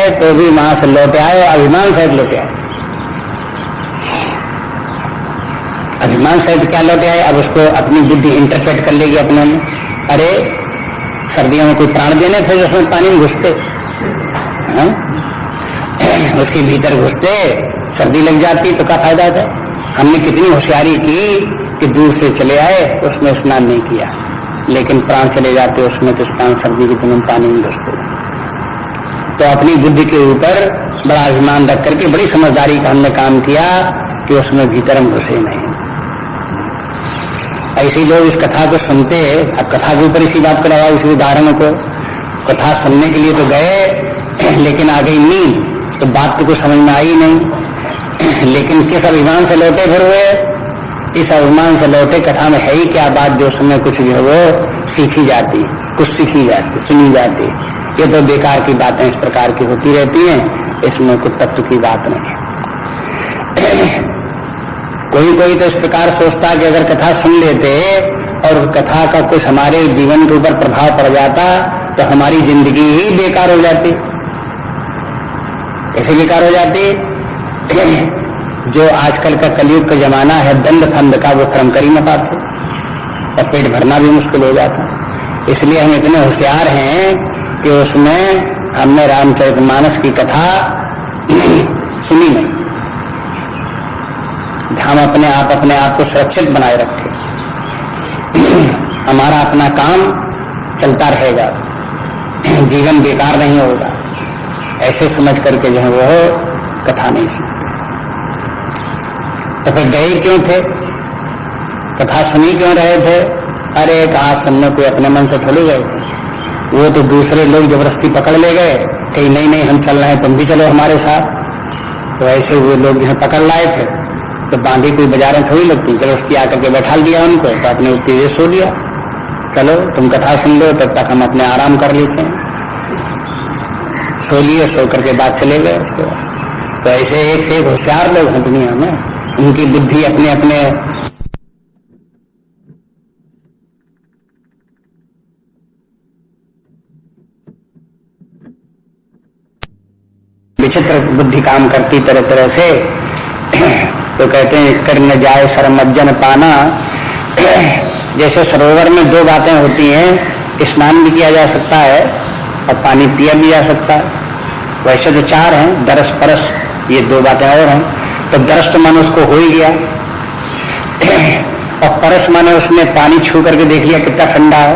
आए तो भी वहां से लौटे आए, अभिमान सहित लौटे आए। अभिमान सहित क्या लौटे आए? अब उसको अपनी बुद्धि इंटरप्रेट कर लेगी अपने में। अरे सर्दियों में कोई प्राण देने थे जिसमें पानी में घुसते, उसके भीतर घुसते, सर्दी लग जाती तो क्या फायदा था? हमने कितनी होशियारी की कि दूर से चले आए, उसमें स्नान नहीं किया, लेकिन प्राण चले जाते उसमें, तो प्राण सर्दी के दिन पानी में घुसते। तो अपनी बुद्धि के ऊपर बड़ा अभिमान रख करके बड़ी समझदारी का हमने काम किया कि उसमें भीतर हम घुसे नहीं। ऐसे लोग इस कथा को सुनते, अब कथा के ऊपर इसी बात को लगाओ, इसी उदाहरण को, कथा सुनने के लिए तो गए लेकिन आ गई नींद, तो बात तो कुछ समझ में आई नहीं। लेकिन किस अभिमान से लौटे फिर हुए? इस अभिमान से लौटे कथा में है ही क्या बात जो उसमें कुछ जो है वो सीखी जाती, कुछ सीखी जाती, सुनी जाती। ये तो बेकार की बातें इस प्रकार की होती रहती हैं, इसमें कुछ तत्व की बात नहीं। कोई कोई तो इस प्रकार सोचता कि अगर कथा सुन लेते और कथा का कुछ हमारे जीवन के ऊपर प्रभाव पड़ जाता तो हमारी जिंदगी ही बेकार हो जाती। कैसे बेकार हो जाती? जो आजकल का कलयुग का जमाना है दंड फंद का, वो कर्म कर ही न पाते और पेट भरना भी मुश्किल हो जाता। इसलिए हम इतने होशियार हैं कि उसमें हमने रामचरितमानस की कथा सुनी नहीं। हम अपने आप को सुरक्षित बनाए रखे, हमारा अपना काम चलता रहेगा, जीवन बेकार नहीं होगा, ऐसे समझ करके जो है वो कथा नहीं सुनते। तो फिर गए क्यों थे? कथा सुनी क्यों रहे थे? अरे कहा सुनने कोई अपने मन से थोड़ी गए, वो तो दूसरे लोग जबरदस्ती पकड़ ले गए, कहीं नहीं नहीं हम चल रहे हैं, तुम भी चलो हमारे साथ। तो ऐसे वो लोग जो पकड़ लाए थे, तो बांधी कोई बाजारें थोड़ी लगती, चलो उसकी आकर के बैठा दिया उनको, तो अपने उत्तेजित सो लिया, चलो तुम कथा सुन लो, तब तक हम अपने आराम कर लेते हैं। सो लिए, सो करके बाद चले गए। तो ऐसे एक से एक होशियार लोग हैं दुनिया में, उनकी बुद्धि अपने अपने विचित्र बुद्धि काम करती तरह तरह से। तो कहते हैं कर न जाए शरमज्जन पाना। जैसे सरोवर में दो बातें होती हैं, स्नान भी किया जा सकता है और पानी पिया भी जा सकता है। वैसे तो चार हैं, दरस परस, ये दो बातें और हैं। तो दरस तो मानो उसको हो ही गया और परस माने उसने पानी छू करके देख लिया कितना ठंडा है,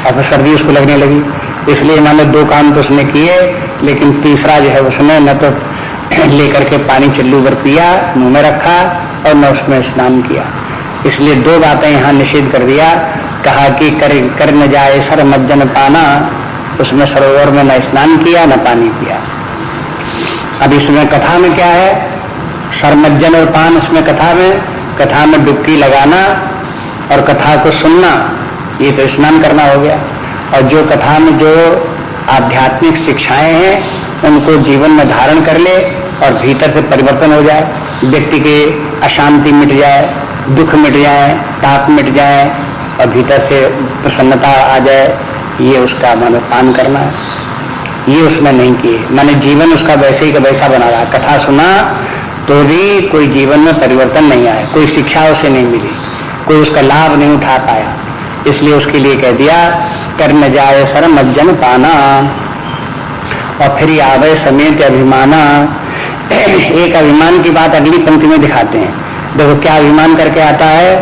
और फिर सर्दी उसको लगने लगी। इसलिए मानो दो काम तो उसने किए, लेकिन तीसरा जो है उसने न तो लेकर के पानी चुल्लू पर पिया, मुंह में रखा, और न उसमें स्नान किया। इसलिए दो बातें यहाँ निषेध कर दिया। कहा कि कर न जाए शरमज्जन पाना, उसमें सरोवर में न स्नान किया न पानी पिया। अब इसमें कथा में क्या है? शरमज्जन और पान, उसमें कथा में डुबकी लगाना और कथा को सुनना, ये तो स्नान करना हो गया। और जो कथा में जो आध्यात्मिक शिक्षाएं हैं उनको जीवन में धारण कर ले और भीतर से परिवर्तन हो जाए, व्यक्ति की अशांति मिट जाए, दुख मिट जाए, ताप मिट जाए और भीतर से प्रसन्नता आ जाए, ये उसका माने पान करना है। ये उसने नहीं किए, माने जीवन उसका वैसे ही का वैसा बना रहा। कथा सुना तो भी कोई जीवन में परिवर्तन नहीं आया, कोई शिक्षा उसे नहीं मिली, कोई उसका लाभ नहीं उठा पाया। इसलिए उसके लिए कह दिया कर न जाए शरमज्जन पाना। और फिर आवे समेत अभिमाना। एक अभिमान की बात अगली पंक्ति में दिखाते हैं। देखो क्या अभिमान करके आता है।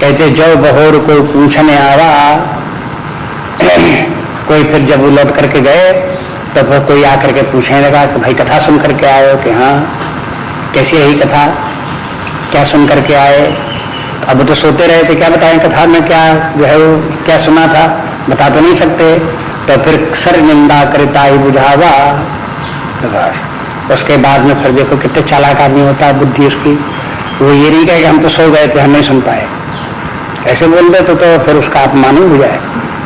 कहते जो बहोर को पूछने आवा। कोई फिर जब वो लौट करके गए तो फिर कोई आकर के पूछने लगा कि भाई कथा सुन करके आए हो? कि हाँ। कैसी है कथा, क्या सुन करके आए? अब तो सोते रहे थे, क्या बताएं कथा में क्या जो है वो क्या सुना था, बता तो नहीं सकते। तो फिर सर निंदा करता ही बुझावा। तो बस उसके बाद में फिर देखो कितने चालाक आदमी होता है, बुद्धि उसकी। वो ये नहीं कहे कि हम तो सो गए थे, हम नहीं सुन पाए, ऐसे बोल दे तो फिर उसका अपमान हो जाए,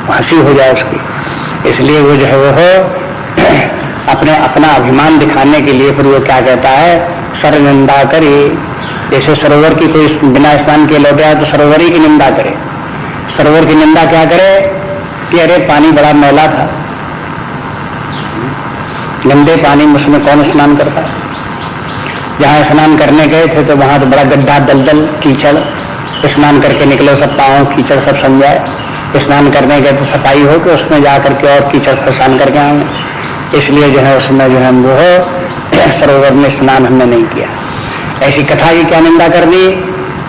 हंसी हो जाए उसकी। इसलिए वो जो है वो अपना अभिमान दिखाने के लिए फिर वो क्या कहता है, सर निंदा करे। जैसे सरोवर की कोई बिना स्नान के लौटे आए तो सरोवर ही की निंदा करे। सरोवर की निंदा क्या करे कि अरे पानी बड़ा मैला था, गंदे पानी में उसमें कौन स्नान करता है। जहाँ स्नान करने गए थे तो वहां तो बड़ा गड्ढा, दलदल, कीचड़, स्नान करके निकले सब पाँव कीचड़ सब समझाए। स्नान करने गए तो सफाई हो कि उसमें जा करके और कीचड़ फसान करके आए। इसलिए जो है उसमें जो है वो सरोवर में स्नान हमने नहीं किया। ऐसी कथा की क्या निंदा कर दी।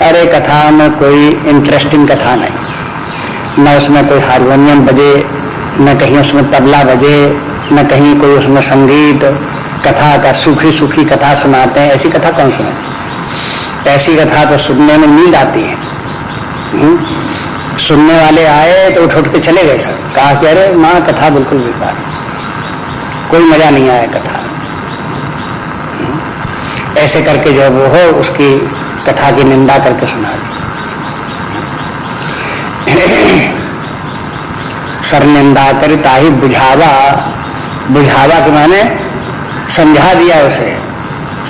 अरे कथा में कोई इंटरेस्टिंग कथा नहीं, न उसमें कोई हारमोनियम बजे, न कहीं उसमें तबला बजे, न कहीं कोई उसमें संगीत। कथा का सूखी सूखी कथा सुनाते हैं, ऐसी कथा कौन सुने। ऐसी कथा तो सुनने में नींद आती है। सुनने वाले आए तो उठ के चले गए सब, कहा कि अरे माँ कथा बिल्कुल बेकार, कोई मजा नहीं आया कथा। ऐसे करके जो वो हो उसकी कथा की निंदा करके सुना दी। सर निंदा कर ताही बुझावा, बुझावा के माने समझा दिया, उसे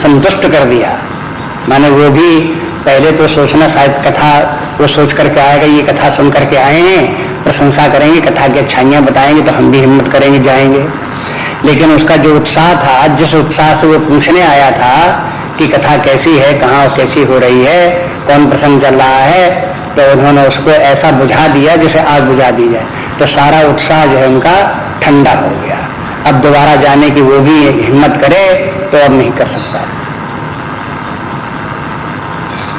संतुष्ट कर दिया। माने वो भी पहले तो सोचना शायद कथा वो सोच करके आएगा, ये कथा सुन करके आए हैं, प्रशंसा करेंगे, कथा की अच्छाइयां बताएंगे तो हम भी हिम्मत करेंगे, जाएंगे। लेकिन उसका जो उत्साह था, जिस उत्साह से वो पूछने आया था कि कथा कैसी है, कहाँ कैसी हो रही है, कौन प्रसंग चल रहा है, तो उन्होंने उसको ऐसा बुझा दिया जैसे आग बुझा दी जाए। तो सारा उत्साह जो है उनका ठंडा हो गया। अब दोबारा जाने की वो भी हिम्मत करे तो अब नहीं कर सकता।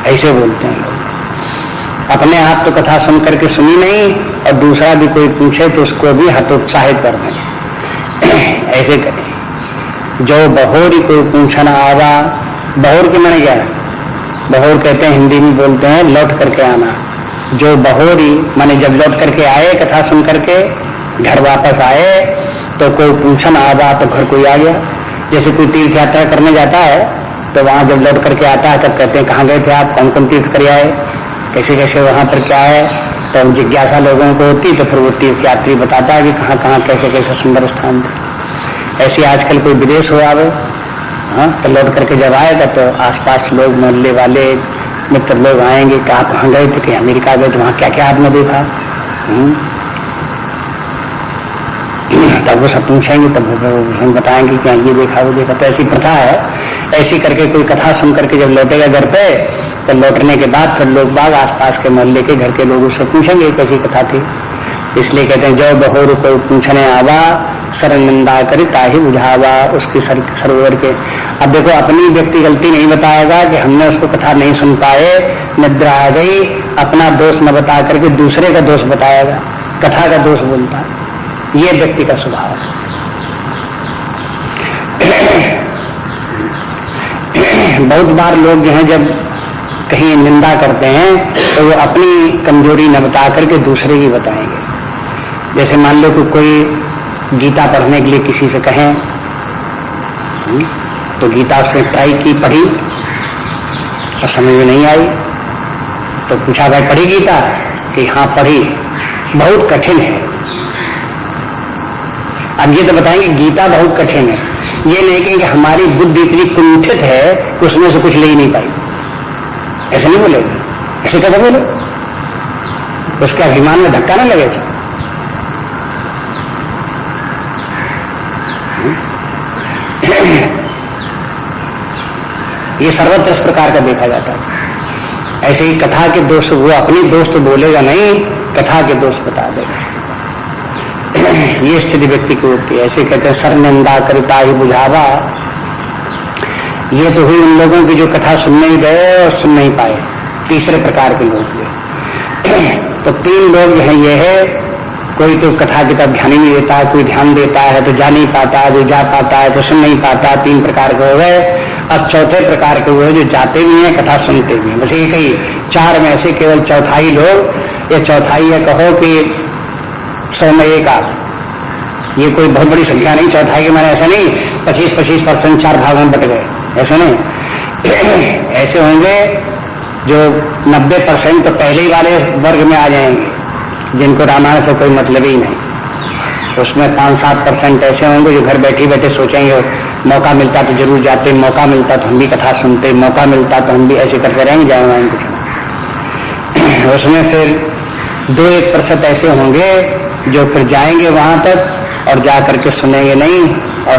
ऐसे बोलते हैं लोग। अपने आप तो कथा सुन करके सुनी नहीं और दूसरा भी कोई पूछे तो उसको भी हतोत्साहित कर दें। ऐसे करें। जो बहोरी कोई पूछन आवा, बहोर के माने क्या है, बहोर कहते हैं हिंदी में बोलते हैं लौट करके आना। जो बहोरी माने जब लौट करके आए, कथा सुन करके घर वापस आए तो कोई पूछन आवा, तो घर कोई आ गया। जैसे कोई तीर्थ यात्रा करने जाता है तो वहां जब लौट करके आता है तब कहते हैं कहाँ गए थे आप, कौन कौन तीर्थ कर आए, कैसे कैसे वहां पर क्या है। तो जिज्ञासा लोगों को होती तो फिर वो तीर्थ यात्री बताता है कि कहाँ कहाँ कैसे कैसे सुंदर स्थान थे। ऐसे आजकल कोई विदेश हो आवे, हाँ, तो लौट करके जब आएगा तो आसपास लोग, मोहल्ले वाले, मित्र लोग आएंगे कि आप कहाँ गए थे, कि अमेरिका गए, तो वहाँ क्या क्या आपने देखा। तब वो सब पूछेंगे, तब हम बताएंगे कि ये देखा वो देखा। तो ऐसी प्रथा है। ऐसी करके कोई कथा सुन करके जब लौटेगा घर पे तो लौटने के बाद फिर लोग बाग आसपास के मोहल्ले के घर के लोग उससे पूछेंगे कैसी कथा थी। इसलिए कहते हैं जो बहोर कोई पूछने आवा, सर निंदा करी ताही बुझावा। उसकी सरोवर के, अब देखो अपनी व्यक्ति गलती नहीं बताएगा कि हमने उसको कथा नहीं सुन पाए, निद्रा आ गई, अपना दोष न बता करके दूसरे का दोष बताएगा, कथा का दोष बोलता है। ये व्यक्ति का स्वभाव है। बहुत बार लोग जो है जब कहीं निंदा करते हैं तो वो अपनी कमजोरी न बता करके दूसरे की बताएंगे। जैसे मान लो कि कोई गीता पढ़ने के लिए किसी से कहें तो गीता उसने ट्राई की, पढ़ी और समझ में नहीं आई तो पूछा भाई पढ़ी गीता, कि हाँ पढ़ी, बहुत कठिन है। अब ये तो बताएंगे गीता बहुत कठिन है, ये नहीं कहेंगे हमारी बुद्धि इतनी कुंठित है कि उसमें से कुछ ले ही नहीं पाई। ऐसे नहीं बोलेगा। ऐसे कैसे बोले, उसके अभिमान में धक्का ना लगेगा। ये सर्वत्र इस प्रकार का देखा जाता है। ऐसे ही कथा के दोष, वो अपनी दोष तो बोलेगा नहीं, कथा के दोष बता देगा। ये स्थिति व्यक्ति की होती है। ऐसे कहते हैं सर निंदा करता ही बुझावा। ये तो हुई उन लोगों की जो कथा सुनने ही गए और सुन नहीं पाए, तीसरे प्रकार के लोग हुए। तो तीन लोग जो है ये है, कोई तो कथा की तरफ ध्यान ही नहीं देता, कोई ध्यान देता है तो जा नहीं पाता, जो जा पाता है तो सुन नहीं पाता। तीन प्रकार के हो गए। अब चौथे प्रकार के हुए जो जाते भी हैं, कथा सुनते भी हैं। बस एक ही, चार में से केवल चौथाई लोग, या चौथाई या कहो कि 100 में 1 आध, ये कोई बहुत बड़ी संख्या नहीं। चौथाई के माने ऐसा नहीं 25% 4 भागों में बट गए, ऐसे नहीं। ऐसे होंगे जो 90% तो पहले ही वाले वर्ग में आ जाएंगे, जिनको रामायण से कोई मतलब ही नहीं। उसमें 5-7% ऐसे होंगे जो घर बैठे बैठे सोचेंगे मौका मिलता तो जरूर जाते, मौका मिलता तो हम भी कथा सुनते, मौका मिलता तो हम भी ऐसे करते रहेंगे, जाए कुछ। उसमें फिर 2-1% ऐसे होंगे जो फिर जाएंगे वहां तक और जा करके सुनेंगे नहीं, और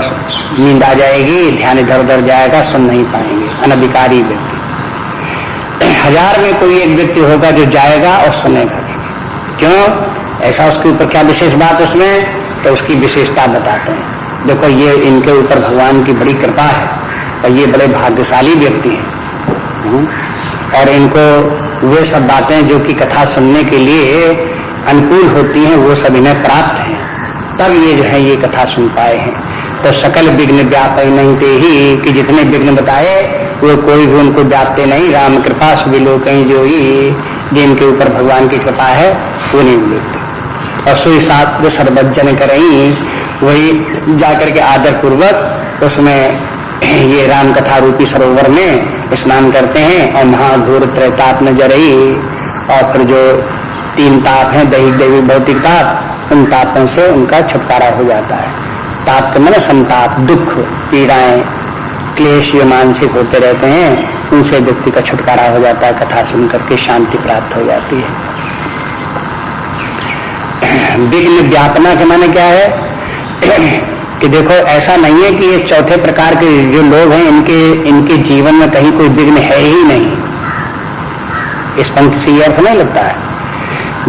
नींद आ जाएगी, ध्यान इधर उधर जाएगा, सुन नहीं पाएंगे। अनधिकारी व्यक्ति, 1000 में कोई एक व्यक्ति होगा जो जाएगा और सुनेगा। क्यों? ऐसा उसके ऊपर क्या विशेष बात उसमें? तो उसकी विशेषता बताते हैं। देखो ये इनके ऊपर भगवान की बड़ी कृपा है और ये बड़े भाग्यशाली व्यक्ति हैं। और इनको वे सब बातें जो कि कथा सुनने के लिए अनुकूल होती हैं वो सब इन्हें प्राप्त हैं, तब ये जो है ये कथा सुन पाए हैं। तो सकल विघ्न व्यापय नहीं थे ही, कि जितने विघ्न बताए वो कोई भी उनको व्यापते नहीं। राम कृपा सुबिलो कहीं जो ही, जिनके ऊपर भगवान की कृपा है वो नहीं मिलती। और सुई सात्र सर्वजन करई, वही जाकर के आदर पूर्वक उसमें ये राम कथा रूपी सरोवर में स्नान करते हैं और महाघोर त्रैताप में जरई। और फिर जो 3 ताप हैं, दैहिक दैविक भौतिक ताप, उन तापों से उनका छुटकारा हो जाता है। ताप के माने संताप, दुख, पीड़ाएं, क्लेश जो मानसिक होते रहते हैं उनसे व्यक्ति का छुटकारा हो जाता है। कथा सुन करके शांति प्राप्त हो जाती है। विघ्न व्यापना के माने क्या है कि देखो ऐसा नहीं है कि ये चौथे प्रकार के जो लोग हैं इनके जीवन में कहीं कोई विघ्न है ही नहीं। इस पंक्ति से यह अर्थ नहीं लगता है।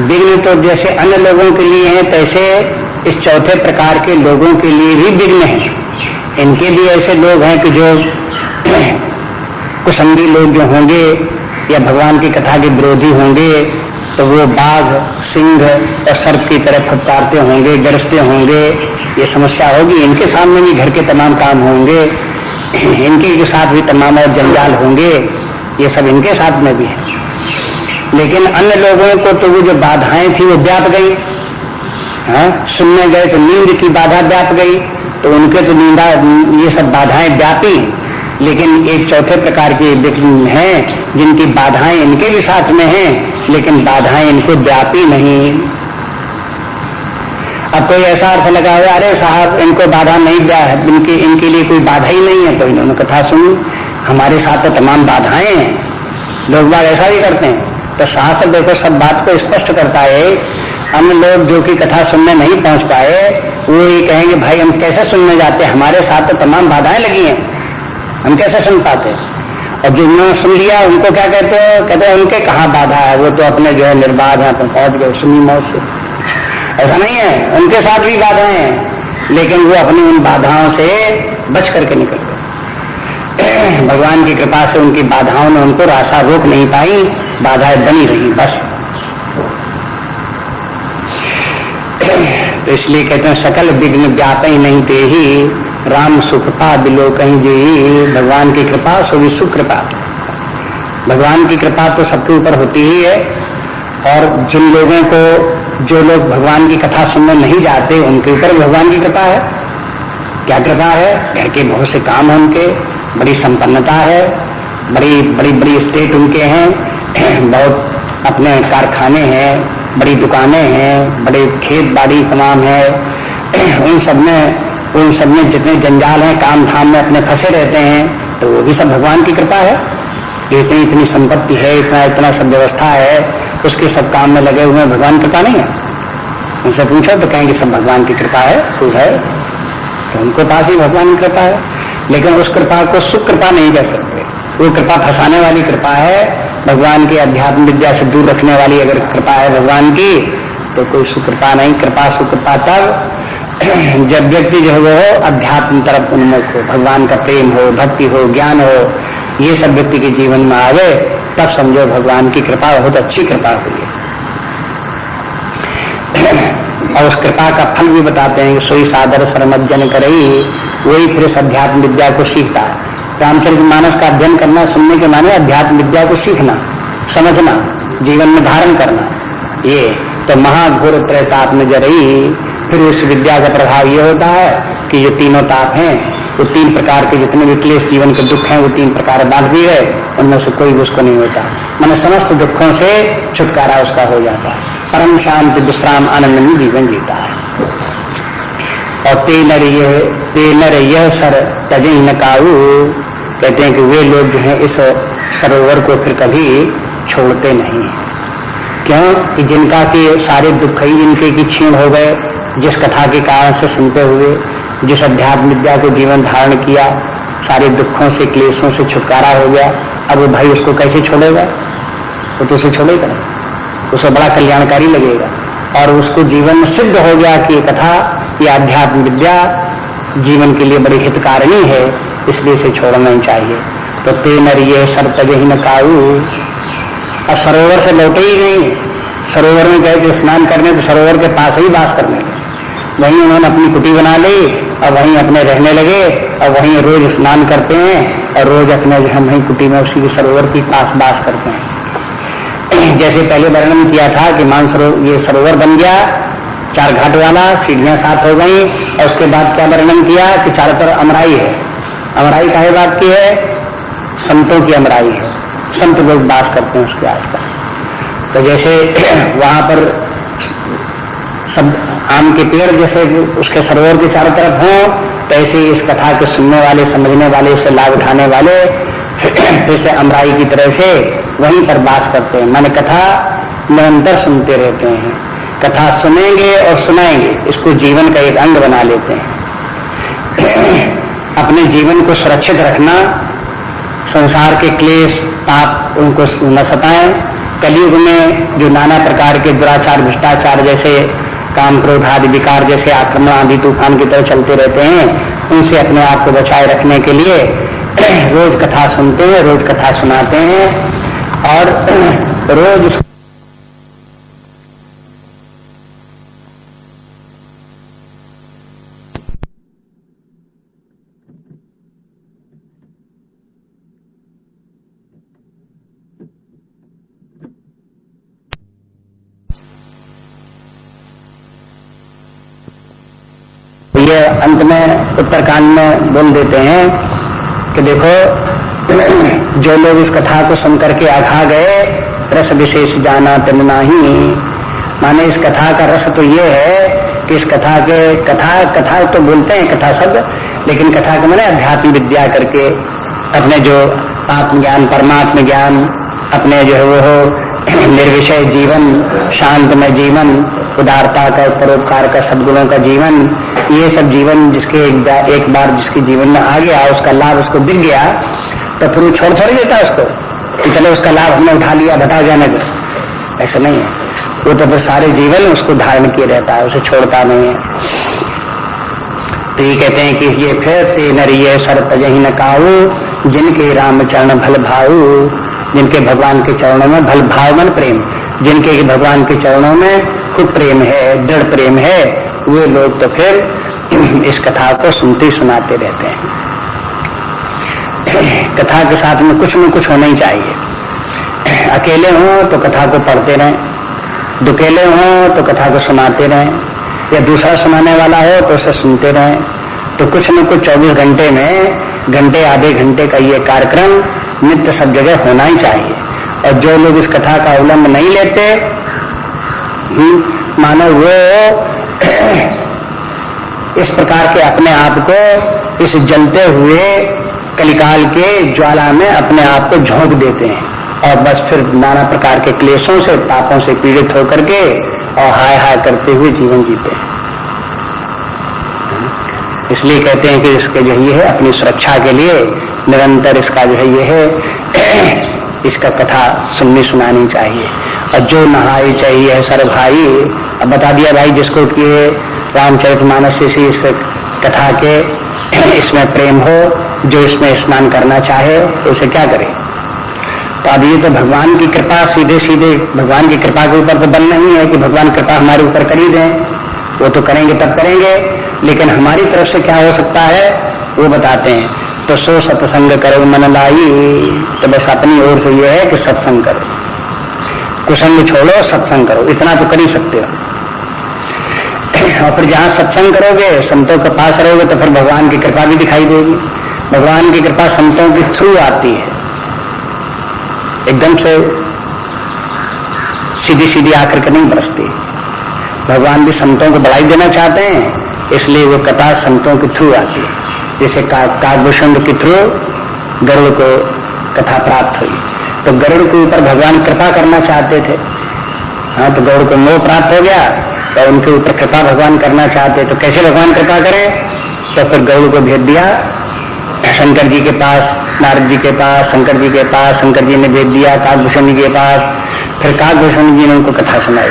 विघ्न तो जैसे अन्य लोगों के लिए है, तैसे इस चौथे प्रकार के लोगों के लिए भी विघ्न है। इनके भी ऐसे लोग हैं कि जो कुसंगी लोग जो होंगे या भगवान की कथा के विरोधी होंगे, तो वो बाघ, सिंह और सर्प की तरह फटकारते होंगे, गरजते होंगे, ये समस्या होगी। इनके सामने भी घर के तमाम काम होंगे, इनके साथ भी तमाम और जंजाल होंगे, ये सब इनके साथ में भी है। लेकिन अन्य लोगों को तो वो जो बाधाएं थी वो व्याप गई। सुनने गए तो नींद की बाधा व्याप गई, तो उनके तो नींदा ये सब बाधाएं व्यापी। लेकिन एक चौथे प्रकार के व्यक्ति हैं जिनकी बाधाएं इनके भी साथ में हैं, लेकिन बाधाएं इनको व्यापी नहीं। अब कोई ऐसा अर्थ लगा हुआ, अरे साहब इनको बाधा नहीं इनके लिए कोई बाधा ही नहीं है, तो इन्होंने कथा सुनी, हमारे साथ तो तमाम बाधाएं हैं। लोग बात ऐसा ही करते हैं। तो शास्त्र देखो सब बात को स्पष्ट करता है। अन्य लोग जो कि कथा सुनने नहीं पहुंच पाए वो ये कहेंगे भाई हम कैसे सुनने जाते, हमारे साथ तो तमाम बाधाएं लगी हैं, हम कैसे सुन पाते। और जिन्होंने सुन लिया उनको क्या कहते हैं? कहते हैं उनके कहाँ बाधा है, वो तो अपने जो है निर्बाध हैं, तो पहुंच गए सुनी मौत से। ऐसा नहीं है, उनके साथ भी बाधाएं हैं, लेकिन वो अपनी उन बाधाओं से बच करके निकल गए। भगवान की कृपा से उनकी बाधाओं ने उनको रास्ता रोक नहीं पाई, बाधाएं बनी रही बस। तो इसलिए कहते हैं सकल विघ्न व्यापई नहीं ते ही, राम सुकृपा बिलो कहीं जी। भगवान की कृपा सो भी सुकृपा। भगवान की कृपा तो सबके ऊपर होती ही है। और जिन लोगों को, जो लोग भगवान की कथा सुनने नहीं जाते, उनके ऊपर भगवान की कृपा है। क्या कृपा है? घर के बहुत से काम है उनके, बड़ी संपन्नता है, बड़ी बड़ी बड़ी स्टेट उनके हैं, बहुत अपने कारखाने हैं, बड़ी दुकानें हैं, बड़े खेत बाड़ी तमाम है। उन सब में जितने जंजाल हैं, काम धाम में अपने फंसे रहते हैं, तो वो भी सब भगवान की कृपा है। जितनी इतनी संपत्ति है, इतना सब व्यवस्था है, उसके सब काम में लगे हुए भगवान की कृपा नहीं है। उनसे पूछो तो कहेंगे सब भगवान की कृपा है। तो है तो उनको पास ही भगवान की कृपा है। लेकिन उस कृपा को सुकृपा नहीं कह सकते। वो कृपा फंसाने वाली कृपा है। भगवान की अध्यात्म विद्या से दूर रखने वाली अगर कृपा है भगवान की, तो कोई सुकृपा नहीं। कृपा सुकृपा तब जब व्यक्ति जो है वो अध्यात्म तरफ उन्मुख हो, भगवान का प्रेम हो, भक्ति हो, ज्ञान हो, ये सब व्यक्ति के जीवन में आवे, तब समझो भगवान की कृपा बहुत अच्छी कृपा हुई है। और उस कृपा का फल भी बताते हैं कि सोई सादर सरमज्जन करई, वही फिर इस अध्यात्म विद्या को सीखता है। रामचरितमानस का अध्ययन करना, सुनने के माने अध्यात्म विद्या को सीखना, समझना, जीवन में धारण करना। ये तो महाघोर त्रैताप में जरई। फिर उस विद्या का प्रभाव ये होता है कि जो तीनों ताप हैं, वो 3 प्रकार के जितने भी क्लेश जीवन के दुख हैं, वो 3 प्रकार बांध दिए है, उनमें से कोई उसको नहीं होता। माने समस्त दुखों से छुटकारा उसका हो जाता है, परम शांति विश्राम आनंद में जीवन जीता है। और ते नर यह सर तजे न काऊ, कहते हैं कि वे लोग जो हैं इस सरोवर को फिर कभी छोड़ते नहीं। क्यों? कि जिनका के सारे दुख ही जिनके की क्षीण हो गए, जिस कथा के कारण से सुनते हुए, जिस अध्यात्म विद्या को जीवन धारण किया, सारे दुखों से क्लेशों से छुटकारा हो गया, अब वो भाई उसको कैसे छोड़ेगा? वो तो उसे छोड़ेगा, उसे बड़ा कल्याणकारी लगेगा। और उसको जीवन में सिद्ध हो गया कि कथा, ये अध्यात्म विद्या जीवन के लिए बड़ी हितकारिणी है, इसलिए इसे छोड़ना ही चाहिए। तो ते नरिये सरतजहि न काऊ, अब सरोवर से लौटे ही नहीं, सरोवर में गए थे स्नान करने, तो सरोवर के पास ही वास करने लगे, वहीं उन्होंने अपनी कुटी बना ली और वहीं अपने रहने लगे और वहीं रोज स्नान करते हैं और रोज अपने जो हम वहीं कुटी में उसी सरोवर के पास वास करते हैं। जैसे पहले वर्णन किया था कि मानसरोवर, ये सरोवर बन गया 4 घाट वाला, सीढ़ियां 7 हो गई, और उसके बाद क्या वर्णन किया कि चारों तरफ अमराई है। अमराई काहे बात की है? संतों की अमराई है, संत लोग वास करते हैं उसके आसपास। तो जैसे वहां पर सब आम के पेड़ जैसे उसके सरोवर के चारों तरफ हों, तो ऐसे इस कथा के सुनने वाले, समझने वाले, उसे लाभ उठाने वाले जैसे अमराई की तरह से वहीं पर वास करते हैं। माने कथा निरंतर सुनते रहते हैं, कथा सुनेंगे और सुनाएंगे, इसको जीवन का एक अंग बना लेते हैं। अपने जीवन को सुरक्षित रखना, संसार के क्लेश पाप उनको न सताएं। कलयुग में जो नाना प्रकार के दुराचार, भ्रष्टाचार जैसे काम, क्रोध आदि विकार जैसे आक्रमण आदि तूफान की तरह चलते रहते हैं, उनसे अपने आप को बचाए रखने के लिए रोज कथा सुनते हैं, रोज कथा सुनाते हैं और रोज ये अंत में उत्तरकांड में बोल देते हैं कि देखो, जो लोग इस कथा को सुनकर के आघा गए, रस विशेष जाना तिन नाही। माने इस कथा का रस तो ये है कि इस कथा के कथा तो बोलते हैं कथा शब्द, लेकिन कथा के माने अध्यात्म विद्या करके अपने जो आत्म ज्ञान, परमात्म ज्ञान, अपने जो है वो निर्विषय जीवन, शांतमय जीवन, उदारता का, परोपकार का, सद्गुणों का जीवन, ये सब जीवन जिसके एक बार जिसके जीवन में आ गया, उसका लाभ उसको दिख गया, तो फिर वो छोड़ देता उसको कि चलो उसका लाभ हमने उठा लिया, बता जाने दो। ऐसा नहीं है, वो तो फिर सारे जीवन उसको धारण किए रहता है, उसे छोड़ता नहीं है। तो ये कहते हैं कि ये फिर ते नरिये सर तजहि न काऊ, जिनके राम चरण भल भाऊ, जिनके भगवान के चरणों में भल भाव मन प्रेम, जिनके भगवान के चरणों में खूब प्रेम है, दृढ़ प्रेम है, वे लोग तो फिर इस कथा को सुनते सुनाते रहते हैं। कथा के साथ में कुछ न कुछ होना ही चाहिए। अकेले हों तो कथा को पढ़ते रहें, दुकेले हों तो कथा को सुनाते रहें, या दूसरा सुनाने वाला हो तो उसे सुनते रहें। तो कुछ न कुछ 24 घंटे में घंटे आधे घंटे का ये कार्यक्रम नित्य सब जगह होना ही चाहिए। और जो लोग इस कथा का अवलंब नहीं लेते, मानो वो इस प्रकार के अपने आप को इस जलते हुए कलिकाल के ज्वाला में अपने आप को झोंक देते हैं और बस फिर नाना प्रकार के क्लेशों से, पापों से पीड़ित होकर के और हाय हाय करते हुए जीवन जीते हैं। इसलिए कहते हैं कि इसके जो ये है अपनी सुरक्षा के लिए निरंतर इसका जो है ये है इसका कथा सुननी सुनानी चाहिए। और जो नहाई चाहिए सर भाई, अब बता दिया भाई जिसको कि रामचरितमानस से इस कथा के इसमें प्रेम हो, जो इसमें स्नान करना चाहे तो उसे क्या करे। तो अब ये तो भगवान की कृपा, सीधे सीधे भगवान की कृपा के ऊपर तो बल नहीं है कि भगवान कृपा हमारे ऊपर कर ही दें, वो तो करेंगे तब करेंगे, लेकिन हमारी तरफ से क्या हो सकता है वो बताते हैं। तो सो सत्संग करो मन लाई, तो बस अपनी ओर से ये है कि सत्संग करो, कुसंग छोड़ो, सत्संग करो, इतना तो कर ही सकते हो। और फिर जहां सत्संग करोगे, संतों के पास रहोगे, तो फिर भगवान की कृपा भी दिखाई देगी। भगवान की कृपा संतों के थ्रू आती है, एकदम से सीधी सीधी आकर के नहीं बरसती। भगवान भी संतों को बढ़ाई देना चाहते हैं, इसलिए वो कथा संतों के थ्रू आती है। जैसे काकभूषण के थ्रू गरुड़ को कथा प्राप्त हुई, तो गरुड़ के ऊपर भगवान कृपा करना चाहते थे। हाँ, तो गरुड़ को मोह प्राप्त हो गया, तो उनके ऊपर कृपा भगवान करना चाहते, तो कैसे भगवान कृपा करें तो फिर गरुड़ को भेज दिया शंकर जी के पास, नारद जी के पास, शंकर जी के पास। शंकर जी ने भेज दिया काकभूषण जी के पास। फिर काकभूषण जी ने उनको कथा सुनाई।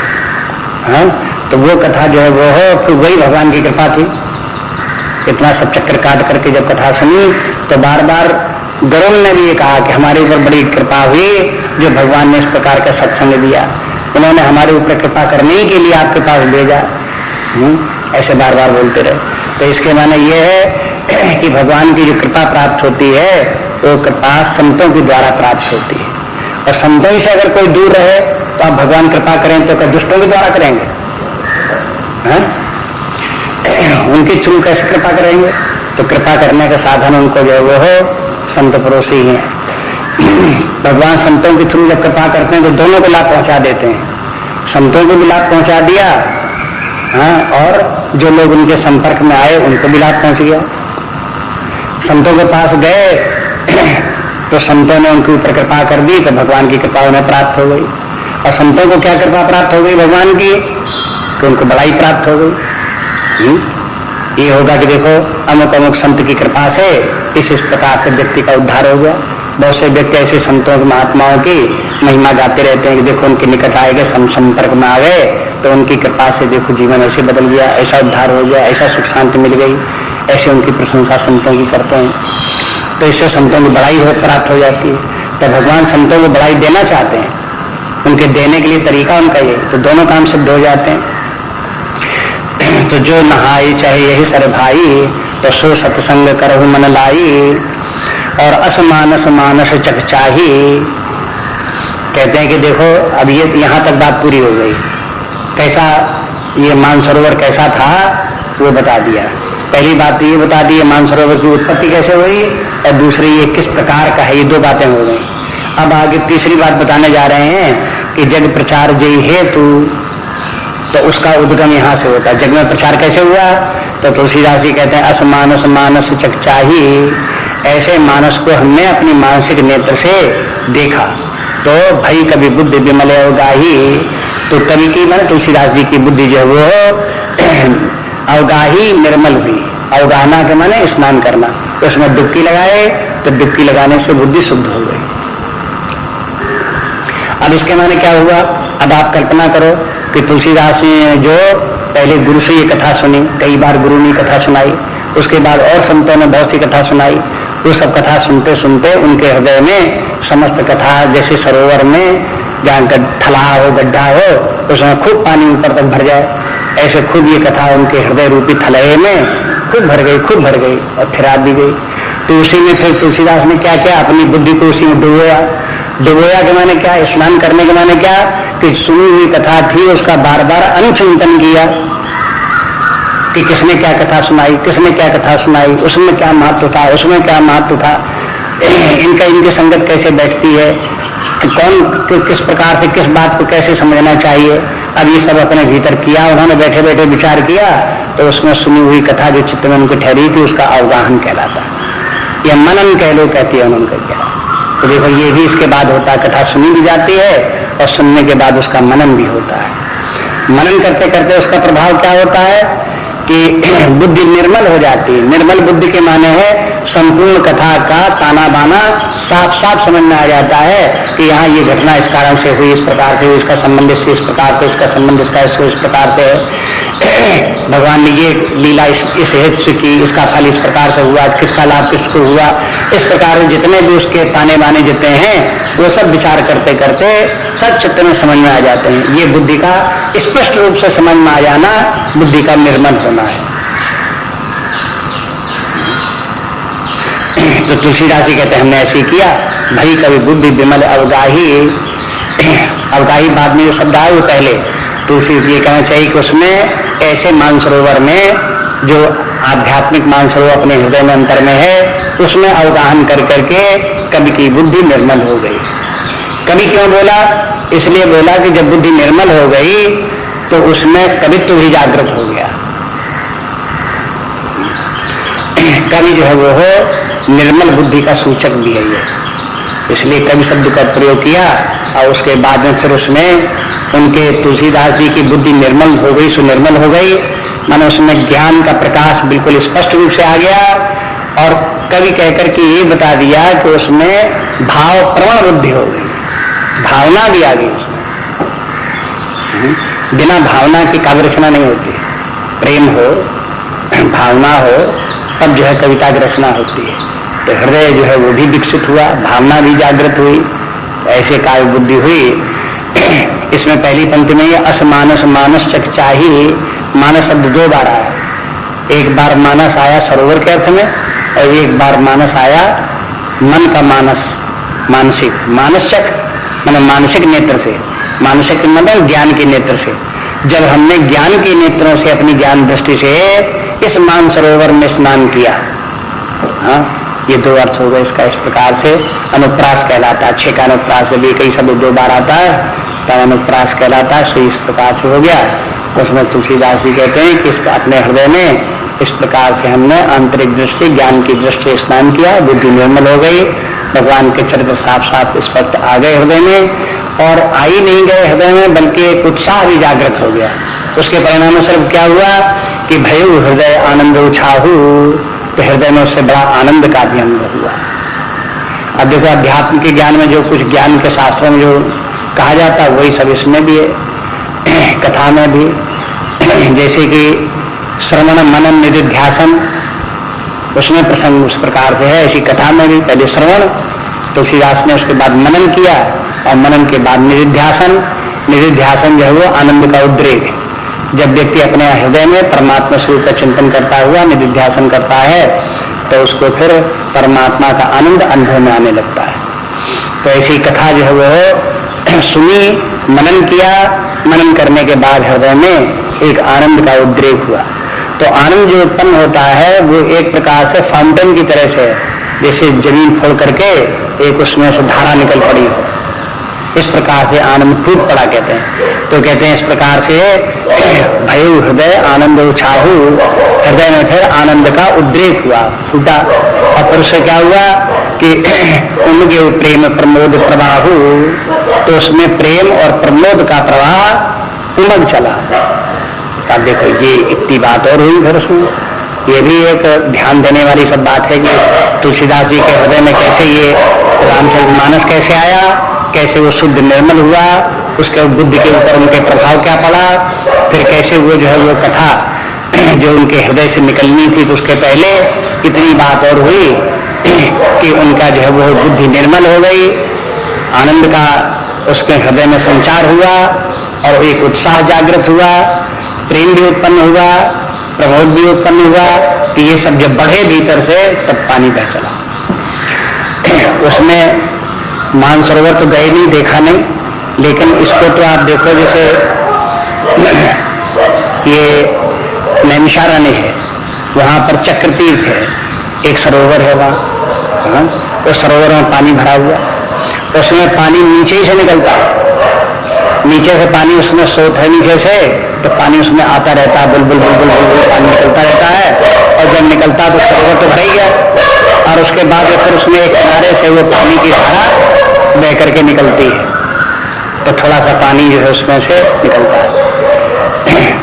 हाँ, तो वो कथा जो है वो हो, फिर वही भगवान की कृपा थी। इतना सब चक्कर काट करके जब कथा सुनी तो बार बार गरुड़ ने भी ये कहा कि हमारे ऊपर बड़ी कृपा हुई जो भगवान ने इस प्रकार का सत्संग दिया, उन्होंने हमारे ऊपर कृपा करने के लिए आपके पास भेजा। ऐसे बार बार बोलते रहे। तो इसके माने ये है कि भगवान की जो कृपा प्राप्त होती है वो कृपा संतों के द्वारा प्राप्त होती है। और संतों से अगर कोई दूर रहे तो आप भगवान कृपा करें तो क्या दुष्टों के द्वारा करेंगे? उनके थ्रू कैसे कृपा करेंगे? तो कृपा करने का साधन उनको जो है वो हो संत पुरुष ही है। भगवान संतों के थ्रू जब कृपा करते हैं तो दोनों को लाभ पहुंचा देते हैं। संतों को भी लाभ पहुंचा दिया, हाँ, और जो लोग उनके संपर्क में आए उनको भी लाभ पहुंच गया। संतों के पास गए तो संतों ने उनके ऊपर कृपा कर दी तो भगवान की कृपा उन्हें प्राप्त हो गई। और संतों को क्या कृपा प्राप्त हो गई भगवान की? कि उनको बड़ाई प्राप्त हो गई। ये होगा कि देखो अमुक अमुक संत की कृपा से इस प्रकार से व्यक्ति का उद्धार हो गया। बहुत से व्यक्ति ऐसे संतों के महात्माओं की महिमा गाते रहते हैं कि देखो उनके निकट आए गए, संपर्क में आ गए तो उनकी कृपा से देखो जीवन ऐसे बदल गया, ऐसा उद्धार हो गया, ऐसा सुख शांति मिल गई। ऐसे उनकी प्रशंसा संतों की करते हैं तो इससे संतों की बड़ाई प्राप्त हो जाती है। तो भगवान संतों को बड़ाई देना चाहते हैं, उनके देने के लिए तरीका उनका ये, तो दोनों काम सिद्ध हो जाते हैं। तो जो नहाई चाहे यही सर भाई, तो सो सत्संग करहु मन लाई, और असमानस मानस चकचाही। कहते हैं कि देखो अब ये यहाँ तक बात पूरी हो गई। कैसा ये मानसरोवर कैसा था वो बता दिया। पहली बात ये बता दी मानसरोवर की उत्पत्ति कैसे हुई, और दूसरी ये किस प्रकार का है, ये दो बातें हो गई। अब आगे तीसरी बात बताने जा रहे हैं कि जग प्रचार जय हेतु, तो उसका उद्गम यहाँ से होता है। जग में प्रचार कैसे हुआ? तो तुलसीदास जी कहते हैं असमानस मानस चकचाही, ऐसे मानस को हमने अपनी मानसिक नेत्र से देखा। तो भाई कभी बुद्धि विमल अवगाही, तो कवि की मैंने तुलसीदास जी की बुद्धि जो है वो अवगाही निर्मल हुई। अवगाहना के माने स्नान करना, तो उसमें डुबकी लगाए तो डुबकी लगाने से बुद्धि शुद्ध हो गई। अब इसके माने क्या हुआ? अब आप कल्पना करो कि तुलसीदास ने जो पहले गुरु से ये कथा सुनी, कई बार गुरु ने कथा सुनाई, उसके बाद और संतों ने बहुत सी कथा सुनाई। वो सब कथा सुनते सुनते उनके हृदय में समस्त कथा जैसे सरोवर में जहाँ थला हो, गड्ढा हो, उसमें खूब पानी ऊपर तक भर जाए, ऐसे खूब ये कथा उनके हृदय रूपी थलये में खूब भर गई, खूब भर गई और फिरा दी गई। तो उसी में फिर तुलसीदास ने क्या किया? अपनी बुद्धि को उसी में डुबोया। डुबोया के माने क्या? स्नान करने के माने क्या? कि सुनी हुई कथा थी उसका बार बार अनुचिंतन किया कि किसने क्या कथा सुनाई, किसने क्या कथा सुनाई, उसमें क्या महत्व था, उसमें क्या महत्व था, इनका इनकी संगत कैसे बैठती है, कि कौन किस प्रकार से किस बात को कैसे समझना चाहिए। अब ये सब अपने भीतर किया, उन्होंने बैठे बैठे विचार किया, तो उसमें सुनी हुई कथा जो चित्त में उनको ठहरी थी उसका अवगाहन कहलाता है, या मनन कह लो, कहती है उन्होंने क्या। तो देखो ये भी इसके बाद होता है, कथा सुनी भी जाती है और सुनने के बाद उसका मनन भी होता है। मनन करते करते उसका प्रभाव क्या होता है कि बुद्धि निर्मल हो जाती है। निर्मल बुद्धि के माने है संपूर्ण कथा का ताना बाना साफ साफ समझ में आ जाता है कि यहाँ ये घटना इस कारण से हुई, इस प्रकार से हुई, इसका संबंध इससे इस प्रकार से, इसका संबंध इसका इसको इस प्रकार से है, भगवान ने ये लीला इस हेतु से की, इसका फल इस प्रकार से हुआ, किसका लाभ किसको हुआ। इस प्रकार जितने भी उसके ताने बाने जितने हैं वो सब विचार करते करते सब चित्त में समझ में आ जाते हैं। ये बुद्धि का स्पष्ट रूप से समझ में आ जाना बुद्धि का निर्मल होना है। तो तुलसीदास जी कहते हैं हमने ऐसे किया, भाई कभी बुद्धि विमल अवगाही। अवगाही बाद में जो शब्द आया वो पहले तुलसी ये कहना चाहिए कि उसमें ऐसे मानसरोवर में जो आध्यात्मिक मानसरोवर अपने हृदय में अंतर में है उसमें अवगाहन कर करके कवि की बुद्धि निर्मल हो गई। कवि क्यों बोला? इसलिए बोला कि जब बुद्धि निर्मल हो गई तो उसमें कवित्व भी जागृत हो गया। कवि जो है वो हो निर्मल बुद्धि का सूचक भी है ये, इसलिए कवि शब्द का प्रयोग किया। और उसके बाद में फिर उसमें उनके तुलसीदास जी की बुद्धि निर्मल हो गई, सुनिर्मल हो गई, मानो उसमें ज्ञान का प्रकाश बिल्कुल स्पष्ट रूप से आ गया। और कवि कहकर के ये बता दिया कि उसमें भाव प्रवण बुद्धि हो गई, भावना भी आ गई उसमें। बिना भावना की काव्य रचना नहीं होती। प्रेम हो, भावना हो, तब जो है कविता की रचना होती है। तो हृदय जो है वो भी विकसित हुआ, भावना भी जागृत हुई, तो ऐसे काव्य बुद्धि हुई। इसमें पहली पंक्ति में असमानस मानस चकचाही, मानस शब्द 2 बार आया। एक बार मानस आया सरोवर के अर्थ में, और एक बार मानस आया मन का मानस, मानसिक। मानसचक मतलब मानसिक नेत्र से, मानसिक मतलब ज्ञान के नेत्र से। जब हमने ज्ञान के नेत्रों से, अपनी ज्ञान दृष्टि से इस मानसरोवर में स्नान किया, हाँ, ये 2 अर्थ हो गए इसका। इस प्रकार से अनुप्रास कहलाता है। अच्छे का अनुप्रास भी कई शब्द 2 बार आता है, तब अनुप्रास कहलाता है। सो इस प्रकार से हो गया। उसमें तुलसीदास जी कहते हैं कि अपने हृदय में इस प्रकार से हमने आंतरिक दृष्टि, ज्ञान की दृष्टि स्नान किया, बुद्धि निर्मल हो गई, भगवान के चरित्र साफ साफ स्पष्ट आ गए हृदय में। और आ ही नहीं गए हृदय में, बल्कि एक उत्साह भी जागृत हो गया। उसके परिणाम स्वरूप क्या हुआ कि भयु हृदय आनंद उछाहू, तो हृदय में उससे बड़ा आनंद का भी अनुभव हुआ। अब देखो, अध्यात्म के ज्ञान में जो कुछ ज्ञान के शास्त्रों में जो कहा जाता है वही सब इसमें भी है, कथा में भी। जैसे कि श्रवण मनन निधिध्यासन, उसमें प्रसंग उस प्रकार से है। ऐसी कथा में भी पहले श्रवण, तुलसीदास ने उसके बाद मनन किया, और मनन के बाद निधिध्यासन। निधिध्यासन जो है वो आनंद का उद्रेक है। जब व्यक्ति अपने हृदय में परमात्मा स्वरूप का चिंतन करता हुआ निधिध्यासन करता है, तो उसको फिर परमात्मा का आनंद अनुभव में आने लगता है। तो ऐसी कथा जो है वो सुनी, मनन किया, मनन करने के बाद हृदय में एक आनंद का उद्रेक हुआ। तो आनंद जो उत्पन्न होता है वो एक प्रकार से फाउंटेन की तरह से, जैसे जमीन फोड़ करके एक उसमें से धारा निकल पड़ी हो, इस प्रकार से आनंद फूट पड़ा कहते हैं। तो कहते हैं इस प्रकार से भयु हृदय आनंद उछाहू, हृदय में फिर आनंद का उद्रेक हुआ, फूटा। और फिर उससे क्या हुआ कि उनके प्रेम प्रमोद प्रवाहु, तो उसमें प्रेम और प्रमोद का प्रवाह उमड़ चला। तब देखो ये इतनी बात और हुई फिर उसमें। ये भी एक ध्यान देने वाली सब बात है कि तुलसीदास जी के हृदय में कैसे ये रामचरितमानस कैसे आया, कैसे वो शुद्ध निर्मल हुआ, उसके बुद्धि के ऊपर उनके प्रभाव क्या पड़ा, फिर कैसे वो जो है वो कथा जो उनके हृदय से निकलनी थी, तो उसके पहले इतनी बात और हुई कि उनका जो है वो बुद्धि निर्मल हो गई, आनंद का उसके हृदय में संचार हुआ, और एक उत्साह जागृत हुआ, प्रेम भी उत्पन्न हुआ, प्रमोद भी उत्पन्न हुआ। कि ये सब जब बढ़े भीतर से, तब पानी बह चला। उसमें मानसरोवर तो गए नहीं, देखा नहीं, लेकिन इसको तो आप देखो, जैसे ये नैमिषारण्य है, वहां पर चक्र तीर्थ है, एक सरोवर है वहां, उस सरोवर में पानी भरा हुआ, उसमें पानी नीचे ही से निकलता है, नीचे से पानी उसमें स्रोत है नीचे से, तो पानी उसमें आता रहता है, बुलबुल बुलबुल बुलबुल पानी निकलता रहता है। और जब निकलता तो सरोवर तो भर ही गया, और उसके बाद फिर उसमें एक किनारे से वो पानी की धारा बह करके निकलती है, तो थोड़ा सा पानी जो है उसमें से निकलता है,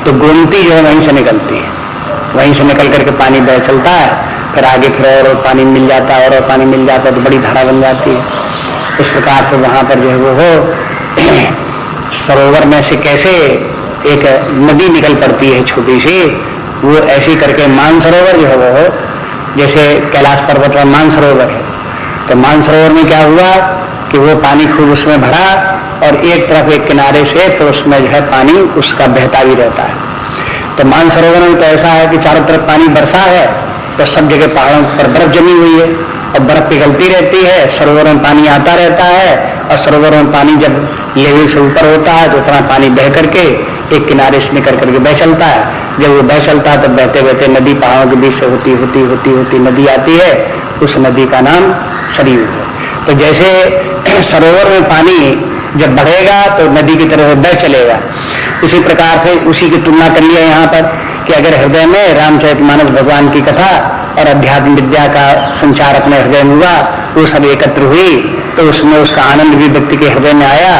तो गोमती जो है वहीं से निकलती है, वहीं से निकल करके पानी बह चलता है, फिर आगे फिर और पानी मिल जाता है, और पानी मिल जाता है, तो बड़ी धारा बन जाती है। इस प्रकार से वहां पर जो है वो हो सरोवर में से कैसे एक नदी निकल पड़ती है छोटी सी, वो ऐसी करके मानसरोवर जो है वो हो, जैसे कैलाश पर्वत में मानसरोवर है, तो मानसरोवर में क्या हुआ कि वो पानी खूब उसमें भरा, और एक तरफ एक किनारे से फिर उसमें जो है पानी उसका बहता भी रहता है। तो मानसरोवर में तो ऐसा है कि चारों तरफ पानी बरसा है, तो सब जगह पहाड़ों पर बर्फ जमी हुई है, और बर्फ पिघलती रहती है, सरोवर में पानी आता रहता है, और सरोवर में पानी जब लेवल से ऊपर होता है तो उतना पानी बह करके एक किनारे से निकल करके बह चलता है। जब वो बह चलता है तो बहते बहते नदी पहाड़ों के बीच से होती होती होती होती नदी आती है, उस नदी का नाम सरयू है। तो जैसे सरोवर में पानी जब बढ़ेगा तो नदी की तरफ बह चलेगा, उसी प्रकार से उसी की तुलना कर लिया यहाँ पर कि अगर हृदय में रामचरितमानस भगवान की कथा और अध्यात्म विद्या का संचार अपने हृदय में हुआ, वो सब एकत्र हुई, तो उसमें उसका आनंद भी व्यक्ति के हृदय में आया।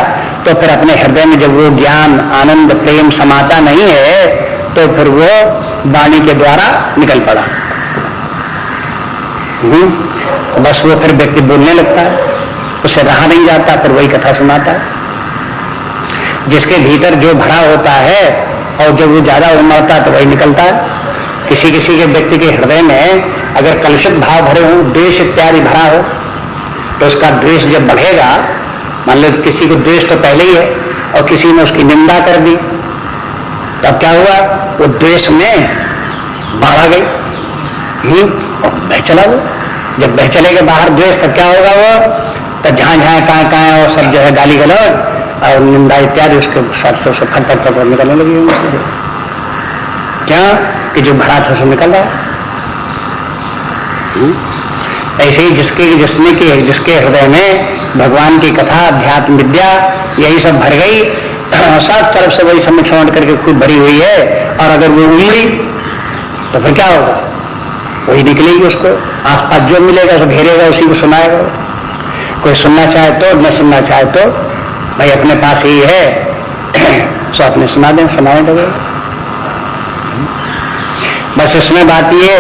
तो फिर अपने हृदय में जब वो ज्ञान आनंद प्रेम समाता नहीं है, तो फिर वो वाणी के द्वारा निकल पड़ा। बस वो फिर व्यक्ति बोलने लगता है, उसे रहा नहीं जाता, फिर वही कथा सुनाता है। जिसके भीतर जो भरा होता है और जब वो ज्यादा उमड़ता है तो वही निकलता है। किसी किसी के व्यक्ति के हृदय में अगर कलुषित भाव भरे हो, द्वेष इत्यादि भरा हो, तो उसका द्वेष जब बढ़ेगा, मान लो किसी को द्वेष तो पहले ही है और किसी ने उसकी निंदा कर दी, तब क्या हुआ, वो द्वेष में बाढ़ आ गई और बह चला वो। जब बह चलेगा बाहर द्वेष, तब क्या होगा, वो तो जहां जहां कहां और सब जो है गाली गलौज और निंदा इत्यादि उसके सर से उसे फट फट फट निकलने लगी। क्या कि जो भरा था उसे निकल रहा। ऐसे ही जिसके हृदय में भगवान की कथा, अध्यात्म विद्या यही सब भर गई, सब तरफ से वही सम्मिश्रण करके खूब भरी हुई है, और अगर वो उमड़ी तो फिर क्या होगा, वही निकलेगी। उसको आसपास जो मिलेगा उसे घेरेगा, उसी को सुनाएगा। कोई सुनना चाहे तो, न सुनना चाहे तो भाई अपने पास ही है, सो अपने सुना दें, सुनाए लगे। बस इसमें बात ये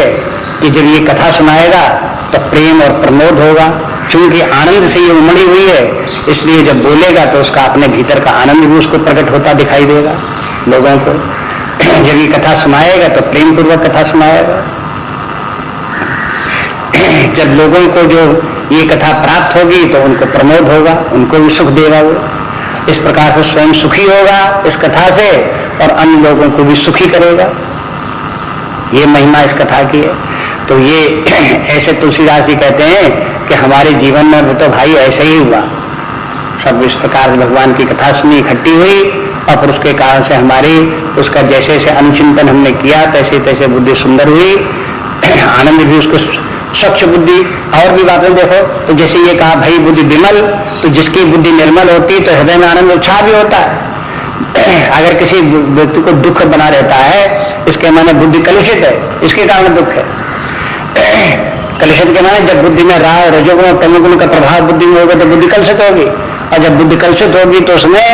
कि जब ये कथा सुनाएगा तो प्रेम और प्रमोद होगा। चूंकि आनंद से ये उमड़ी हुई है, इसलिए जब बोलेगा तो उसका अपने भीतर का आनंद भी उसको प्रकट होता दिखाई देगा लोगों को। जब ये कथा सुनाएगा तो प्रेम पूर्वक कथा सुनाएगा। जब लोगों को जो ये कथा प्राप्त होगी तो उनको प्रमोद होगा, उनको भी सुख देगा वो। इस प्रकार से स्वयं सुखी होगा इस कथा से, और अन्य लोगों को भी सुखी करेगा। ये महिमा इस कथा की है। तो ये ऐसे तुलसीदास जी कहते हैं कि हमारे जीवन में वो तो भाई ऐसे ही हुआ, सब इस प्रकार से भगवान की कथा सुनी, इकट्ठी हुई, और फिर उसके कारण से हमारी उसका जैसे जैसे अनुचिंतन हमने किया तैसे तैसे बुद्धि सुंदर हुई, आनंद भी उसको स्वच्छ बुद्धि। और भी बातें देखो, तो जैसे ये कहा भाई बुद्धि विमल, तो जिसकी बुद्धि निर्मल होती तो हृदय में आनंद उत्साह भी होता है। अगर किसी व्यक्ति को दुख बना रहता है, इसके माने बुद्धि कलुषित है, इसके कारण दुख है। कलुषित के माने जब बुद्धि में राग, रजोगुण, तमोगुण का प्रभाव बुद्धि में होगा तो बुद्धि कलुषित होगी, और जब बुद्धि कलुषित होगी तो उसमें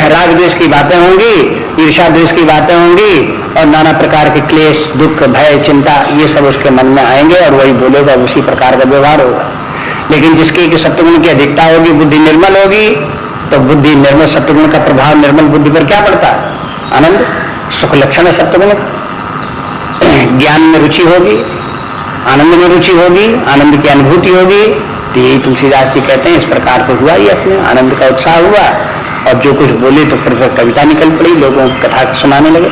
राग द्वेष की बातें होंगी, ईर्ष्या द्वेष की बातें होंगी, और नाना प्रकार के क्लेश, दुख, भय, चिंता, ये सब उसके मन में आएंगे, और वही बोलेगा, उसी प्रकार का व्यवहार होगा। लेकिन जिसकी कि सत्वगुण की अधिकता होगी, बुद्धि निर्मल होगी, तो बुद्धि निर्मल, सत्वगुण का प्रभाव निर्मल बुद्धि पर क्या पड़ता है, आनंद, सुख लक्षण है सत्वगुण का। ज्ञान में रुचि होगी, आनंद में रुचि होगी, आनंद की अनुभूति होगी। तो यही तुलसीदास जी कहते हैं, इस प्रकार से हुआ ही, अपने आनंद का उत्साह हुआ, और जो कुछ बोले तो फिर कविता निकल पड़ी, लोगों को कथा सुनाने लगे।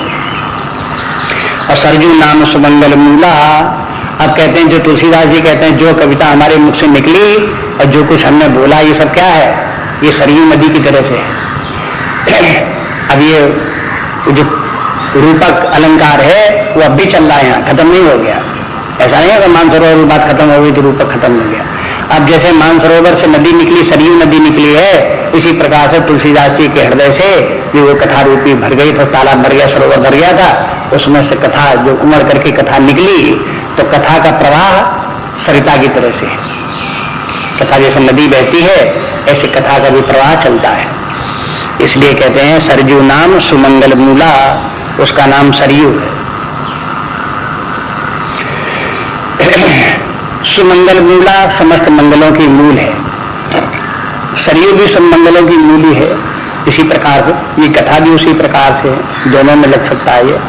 और सरजू नाम सुमंगल मूला, अब कहते हैं, जो तुलसीदास जी कहते हैं जो कविता हमारे मुख से निकली और जो कुछ हमने बोला, ये सब क्या है, ये सरयू नदी की तरह से है। अब ये जो रूपक अलंकार है वो अब भी चल रहा है, यहाँ खत्म नहीं हो गया। ऐसा नहीं है कि मानसरोवर की बात खत्म हो गई तो रूपक खत्म हो गया। अब जैसे मानसरोवर से नदी निकली, सरयू नदी निकली है, इसी प्रकार से तुलसीदास जी के हृदय से जो वो कथा रूपी भर गई, तो तालाब भर गया, सरोवर भर गया था, उसमें से कथा जो उमड़ करके कथा निकली, तो कथा का प्रवाह सरिता की तरह से, कथा जैसे नदी बहती है ऐसे कथा का भी प्रवाह चलता है। इसलिए कहते हैं सरजू नाम सुमंगल मूला, उसका नाम सरयू है। सुमंगल मूला समस्त मंगलों की मूल है, सरयू भी सब मंगलों की मूल ही है। इसी प्रकार से ये कथा भी उसी प्रकार से दोनों में लग सकता है। ये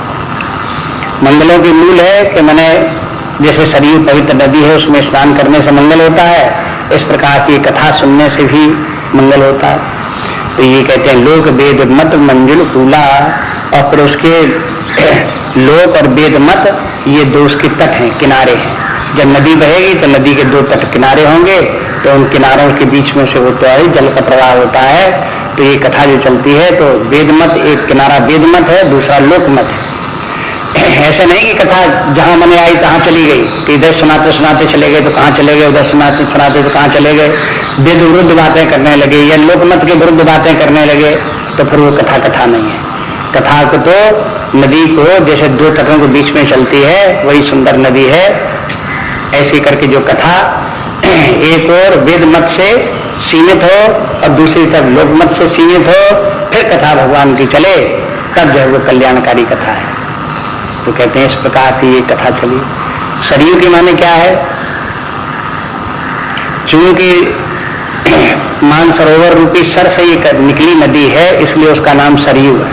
मंगलों की मूल है कि मैंने जैसे सरयू पवित्र नदी है, उसमें स्नान करने से मंगल होता है, इस प्रकार से ये कथा सुनने से भी मंगल होता है। तो ये कहते हैं लोक वेद मत मंजुल कूला, और फिर उसके लोक और वेद मत ये दो उसके तट हैं, किनारे हैं। जब नदी बहेगी तो नदी के दो तट किनारे होंगे, तो उन किनारों के बीच में से होता है जल का प्रवाह होता है। तो ये कथा जो चलती है तो वेद मत, एक किनारा वेद मत है, दूसरा लोक मत है। ऐसे नहीं कि कथा जहां मने आई तहां चली गई, कि इधर सुनाते सुनाते चले गए तो कहाँ चले गए, उधर सुनाते सुनाते तो कहाँ चले गए, वेद विरुद्ध बातें करने लगे या लोकमत के विरुद्ध बातें करने लगे, तो फिर वो कथा कथा नहीं है। कथा को तो नदी को जैसे दो तटों के बीच में चलती है, वही सुंदर नदी है। ऐसे करके जो कथा एक और वेद मत से सीमित हो और दूसरी तरफ लोकमत से सीमित हो, फिर कथा भगवान की चले, तब जो है वो कल्याणकारी कथा है। तो कहते हैं इस प्रकार से ये कथा चली। सरयू के माने क्या है? चूंकि मानसरोवर रूपी सर से ये निकली नदी है, इसलिए उसका नाम सरयू है।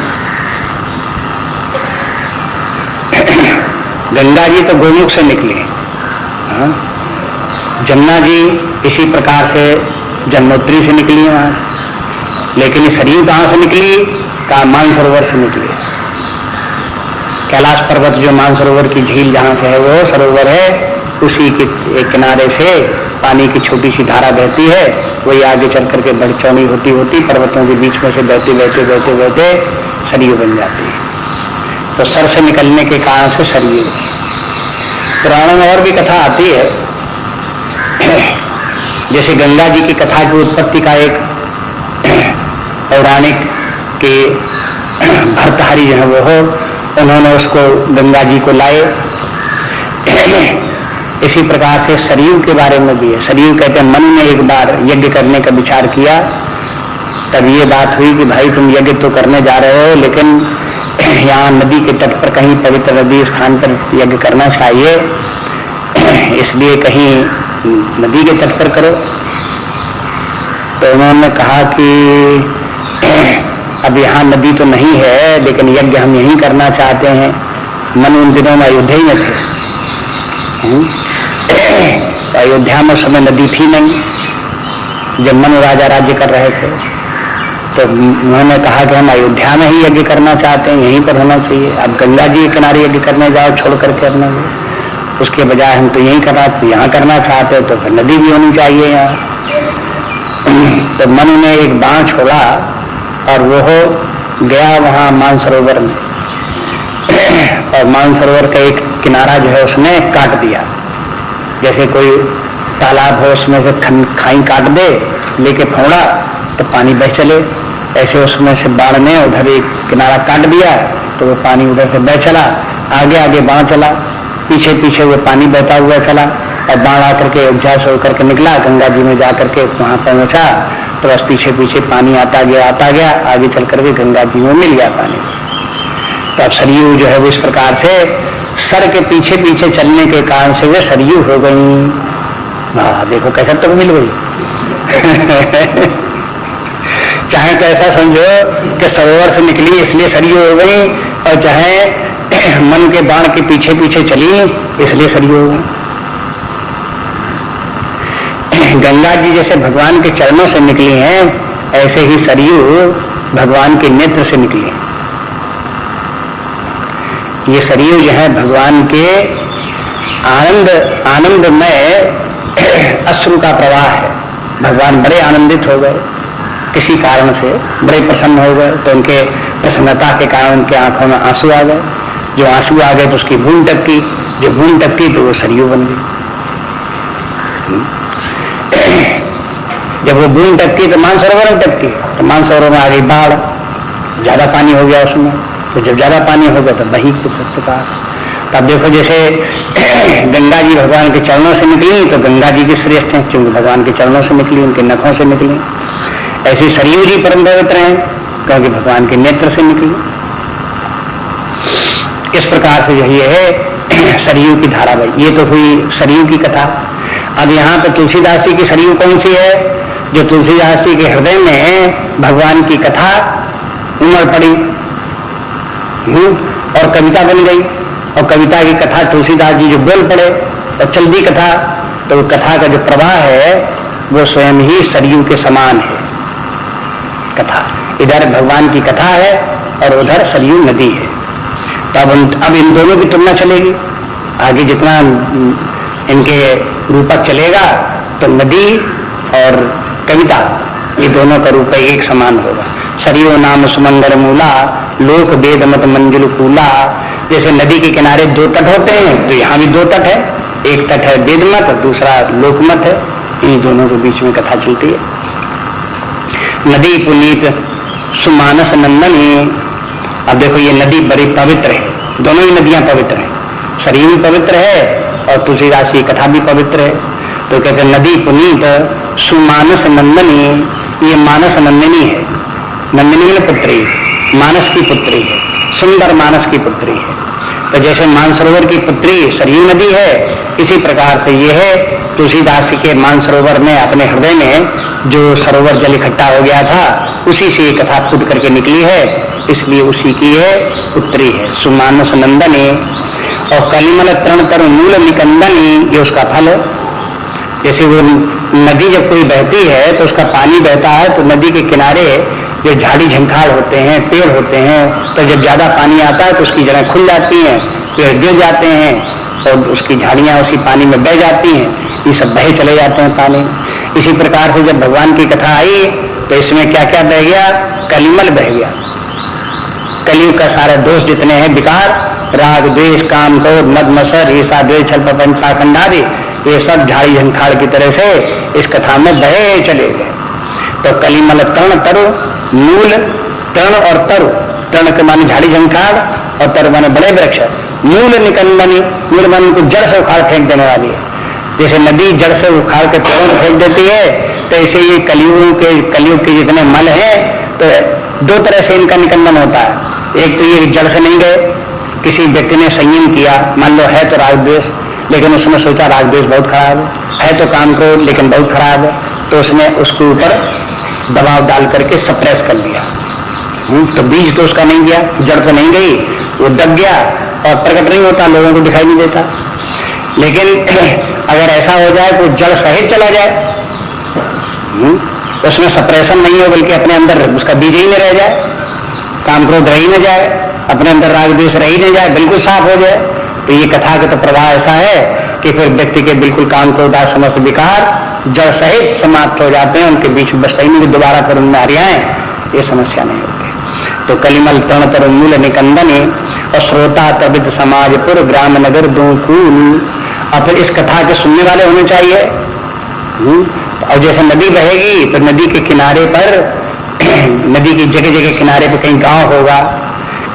गंगा जी तो गोमुख से निकली, जमुना जी इसी प्रकार से जन्मोत्री से निकली है वहां से। लेकिन ये सरयू कहां से निकली? का मानसरोवर से निकली। कैलाश पर्वत जो मानसरोवर की झील जहां से है वो सरोवर है, उसी के एक किनारे से पानी की छोटी सी धारा बहती है, वही आगे चल करके बड़ी चौड़ी होती होती पर्वतों के बीच में से बहते बहते बहते बहते सरयू बन जाती है। तो सर से निकलने के कारण से सरयू। पुराणों में और भी कथा आती है, जैसे गंगा जी की कथा की उत्पत्ति का एक पौराणिक के भर्तहरि जो है वो हो, उन्होंने उसको गंगा जी को लाए। इसी प्रकार से सरयू के बारे में भी है। सरयू कहते हैं मनु ने एक बार यज्ञ करने का विचार किया, तब ये बात हुई कि भाई तुम यज्ञ तो करने जा रहे हो, लेकिन यहाँ नदी के तट पर कहीं पवित्र नदी स्थान पर यज्ञ करना चाहिए, इसलिए कहीं नदी के तट पर करो। तो उन्होंने कहा कि अब यहाँ नदी तो नहीं है, लेकिन यज्ञ हम यहीं करना चाहते हैं। मनु उन दिनों में अयोध्या ही में थे। तो अयोध्या में उस समय नदी थी नहीं जब मनु राजा राज्य कर रहे थे। तो उन्होंने कहा कि हम अयोध्या में ही यज्ञ करना चाहते हैं, यहीं पर होना चाहिए। अब गंगा जी के किनारे यज्ञ करने जाओ छोड़ करके अपने, उसके बजाय हम तो यहीं करना, तो यहाँ करना चाहते हो तो फिर नदी भी होनी चाहिए यहाँ। तो मनु ने एक बाण छोड़ा और वो गया वहां मानसरोवर में, और मानसरोवर का एक किनारा जो है उसने काट दिया। जैसे कोई तालाब हो उसमें से खाई काट दे, लेके फोड़ा तो पानी बह चले, ऐसे उसमें से बाण ने उधर एक किनारा काट दिया तो वो पानी उधर से बह चला। आगे आगे बाण चला, पीछे पीछे वो पानी बहता हुआ चला, और बाण आकर के अयोध्या से होकर के निकला, गंगा जी में जाकर के वहां पहुंचा, तो बस पीछे पीछे पानी आता गया, आगे चल करके गंगा जी में मिल गया पानी। तो अब सरयू जो है वो इस प्रकार से सर के पीछे पीछे चलने के कारण से वे सरयू हो गई। देखो कैसे तो मिल गई। चाहे तो ऐसा समझो कि सरोवर से निकली इसलिए सरयू हो गई, और चाहे मन के बाण के पीछे पीछे चली इसलिए सरयू हो गई। गंगा जी जैसे भगवान के चरणों से निकली हैं, ऐसे ही सरयू भगवान के नेत्र से निकली हैं। ये सरयू जो है भगवान के आनंदमय अश्रु का प्रवाह है। भगवान बड़े आनंदित हो गए किसी कारण से, बड़े प्रसन्न हो गए, तो उनके प्रसन्नता के कारण उनके आंखों में आंसू आ गए। जो आंसू आ गए तो उसकी बूंद टपकी, जो बूंद टपकी तो वो सरयू बन गई। जब वो बूंद टपकी तो मानसरोवर में टपकी, तो मानसरोवर में आ गई बाढ़, ज्यादा पानी हो गया उसमें। तो जब ज्यादा पानी हो गया तो बही कुछ प्रकार। तब देखो जैसे गंगा जी भगवान के चरणों से निकली तो गंगा जी की श्रेष्ठ हैं, क्योंकि भगवान के चरणों से निकली, उनके नखों से निकली। ऐसे सरयू जी परम पवित्र हैं क्योंकि भगवान के नेत्र से निकली। इस प्रकार से जो ये है सरयू की धारा भाई, ये तो हुई सरयू की कथा। अब यहाँ पे तुलसीदास जी की सरयू कौन सी है? जो तुलसीदास जी के हृदय में भगवान की कथा उमड़ पड़ी और कविता बन गई, और कविता की कथा तुलसीदास जी जो बोल पड़े और चल दी कथा, तो कथा का जो प्रवाह है वो स्वयं ही सरयू के समान है। कथा इधर भगवान की कथा है और उधर सरयू नदी है। तो अब इन दोनों की तुलना चलेगी आगे, जितना इनके रूपक चलेगा तो नदी और कविता ये दोनों का रूप एक समान होगा। सरयू नाम सुमंदर मूला, लोक वेद मत मंजुल कूला। जैसे नदी के किनारे दो तट होते हैं, तो यहाँ भी दो तट है, एक तट है वेद मत, दूसरा लोकमत है। इन दोनों के बीच में कथा चलती है। नदी पुनीत सुमानस नंदनी। अब देखो ये नदी बड़ी पवित्र है, दोनों ही नदियां पवित्र हैं, सरयू भी पवित्र है और तुलसीदास की कथा भी पवित्र है। तो कहते हैं नदी पुनीत सुमानस नंदनी, ये मानस नंदिनी है। नंदिनी में पुत्री, मानस की पुत्री है, सुंदर मानस की पुत्री है। तो जैसे मानसरोवर की पुत्री सरयू नदी है, इसी प्रकार से ये है तुलसीदास के मानसरोवर में अपने हृदय में जो सरोवर जल इकट्ठा हो गया था, उसी से ये कथा फूट करके निकली है, इसलिए उसी की है पुत्री है। सुमानस नंदनी और कलिमल तरण तरु मूल निकंदनी, ये उसका फल है। जैसे वो नदी जब कोई बहती है तो उसका पानी बहता है, तो नदी के किनारे जो झाड़ी झंखाड़ होते हैं, पेड़ होते हैं, तो जब ज्यादा पानी आता है तो उसकी जड़ें खुल जाती हैं, पेड़ गिर जाते हैं और उसकी झाड़ियां उसी पानी में बह जाती हैं, ये सब बहे चले जाते हैं पानी। इसी प्रकार से जब भगवान की कथा आई तो इसमें क्या क्या बह गया, कलिमल बह गया। कलयुग का सारे दोष जितने हैं विकार, राग द्वेष काम क्रोध मद मत्सर ईर्षा द्वेष छल प्रपंच पाखंड आदि, ये सब झाड़ी झंखाड़ की तरह से इस कथा में बहे चले गए। तो कलिमल तरण तरु मूल, तरण और तरु, तरण के माने झाड़ी झंखाड़ और तरु माने बड़े वृक्ष, मूल निकंदनी, मूल माने उनको जड़ से उखाड़ फेंक देने वाली है। जैसे नदी जड़ से उखाड़ के पेड़ों में फेंक देती है, तो ऐसे ये कलयुग के जितने मल हैं, तो दो तरह से इनका निकंदन होता है। एक तो ये जड़ से नहीं गए, किसी व्यक्ति ने संयम किया, मान लो है तो राग द्वेष, लेकिन उसने सोचा राग द्वेष बहुत खराब है तो काम क्रोध लेकिन बहुत खराब है, तो उसने उसके ऊपर दबाव डाल करके सप्रेस कर लिया। तो बीज तो उसका नहीं गया, जड़ तो नहीं गई, वो दब गया और प्रकट नहीं होता, लोगों को दिखाई नहीं देता। लेकिन अगर ऐसा हो जाए तो जड़ सहित चला जाए, उसमें सप्रेशन नहीं हो बल्कि अपने अंदर उसका बीज ही न रह जाए, काम क्रोध रह ही न जाए, अपने अंदर राग द्वेष रह ही न जाए, बिल्कुल साफ हो जाए, तो ये कथा का तो प्रभाव ऐसा है कि फिर व्यक्ति के बिल्कुल काम क्रोध समस्त विकार जड़ सहित समाप्त हो जाते हैं, उनके बीच में बसता ही नहीं, दोबारा फिर उनमें हरियाएं, ये समस्या नहीं होती। तो कलिमल तरण तरु मूल निकंदनी और श्रोता तबित समाजपुर ग्राम नगर दूकूल। और फिर इस कथा के सुनने वाले होने चाहिए। और जैसे नदी बहेगी तो नदी के किनारे पर नदी की जगह जगह किनारे पर कहीं गांव होगा,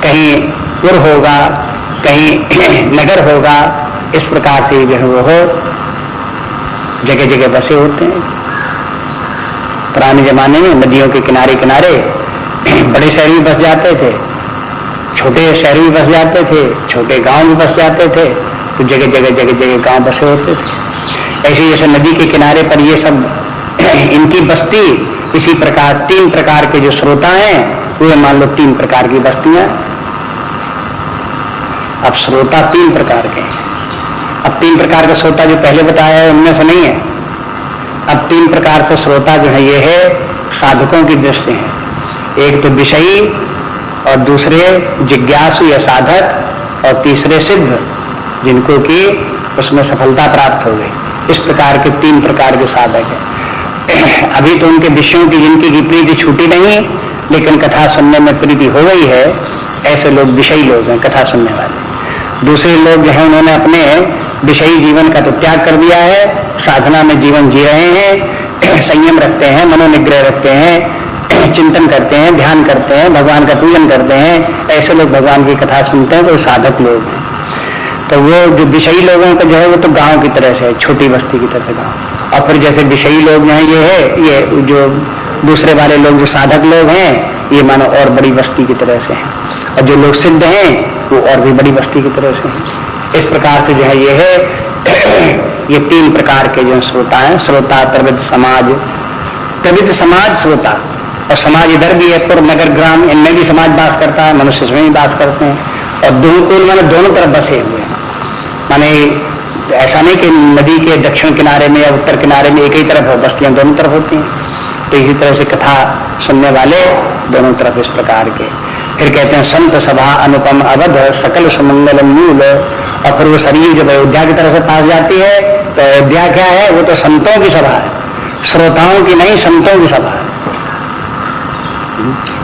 कहीं पुर होगा, कहीं नगर होगा, इस प्रकार से जो है वो हो जगह जगह बसे होते हैं। पुराने जमाने में नदियों के किनारे किनारे बड़े शहर भी बस जाते थे, छोटे शहर भी बस जाते थे, छोटे गांव भी बस जाते थे, तो जगह जगह गांव बसे होते थे। ऐसे जैसे नदी के किनारे पर ये सब इनकी बस्ती, इसी प्रकार तीन प्रकार के जो श्रोता हैं वे मान लो तीन प्रकार की बस्तियां। अब श्रोता तीन प्रकार के हैं। अब तीन प्रकार का श्रोता जो पहले बताया है उनमें से नहीं है। अब तीन प्रकार से श्रोता जो है ये है साधकों की दृष्टि है। एक तो विषयी और दूसरे जिज्ञासु या साधक और तीसरे सिद्ध, जिनको कि उसमें सफलता प्राप्त हो गई। इस प्रकार के तीन प्रकार के साधक हैं। अभी तो उनके विषयों की जिनकी की प्रीति छूटी नहीं, लेकिन कथा सुनने में प्रीति हो गई है, ऐसे लोग विषयी लोग हैं कथा सुनने वाले। दूसरे लोग जो है उन्होंने अपने विषयी जीवन का तो त्याग कर दिया है, साधना में जीवन जी रहे हैं, संयम रखते हैं, मनोनिग्रह रखते हैं, चिंतन करते हैं, ध्यान करते हैं, भगवान का पूजन करते हैं। ऐसे लोग भगवान की कथा सुनते हैं तो साधक लोग हैं। तो वो जो विषयी लोगों का जो है वो तो गांव की तरह से, छोटी बस्ती की तरह से गांव। और फिर जैसे विषयी लोग हैं ये जो दूसरे वाले लोग जो साधक लोग हैं ये मानो और बड़ी बस्ती की तरह से हैं, और जो लोग सिद्ध हैं वो और भी बड़ी बस्ती की तरह से हैं। इस प्रकार से जो है ये है ये तीन प्रकार के जो श्रोता हैं। श्रोता प्रवित समाज, प्रवित समाज श्रोता, और समाज इधर भी है, पुर नगर ग्राम, इनमें भी समाज वास करता है, मनुष्य इसमें भी वास करते हैं। और दूकुल माने दोनों तरफ बसे हुए हैं, माने ऐसा नहीं कि नदी के दक्षिण किनारे में या उत्तर किनारे में एक ही तरफ हो, बस्तियां दोनों तरफ होती हैं। तो इसी तरह से कथा सुनने वाले दोनों तरफ इस प्रकार के। फिर कहते हैं संत सभा अनुपम अवध सकल सुमंगल मूल। और फिर वो सरयू जब अयोध्या की तरफ से पास जाती है तो अयोध्या क्या है, वो तो संतों की सभा है, श्रोताओं की नहीं, संतों की सभा है।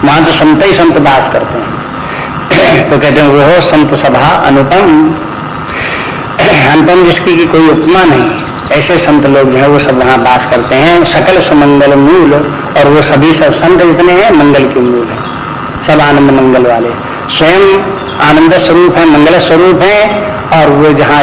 वहां तो संत ही संत वास करते हैं। तो कहते हैं वो हो संत सभा अनुपम, अनुपम जिसकी की कोई उपमा नहीं, ऐसे संत लोग जो है वो सब वहां वास करते हैं। सकल सुमंगल मूल, और वो सभी सब संत जितने हैं मंगल के मूल है, सब आनंद मंगल वाले, स्वयं आनंद स्वरूप है, मंगल स्वरूप है। और वो जहाँ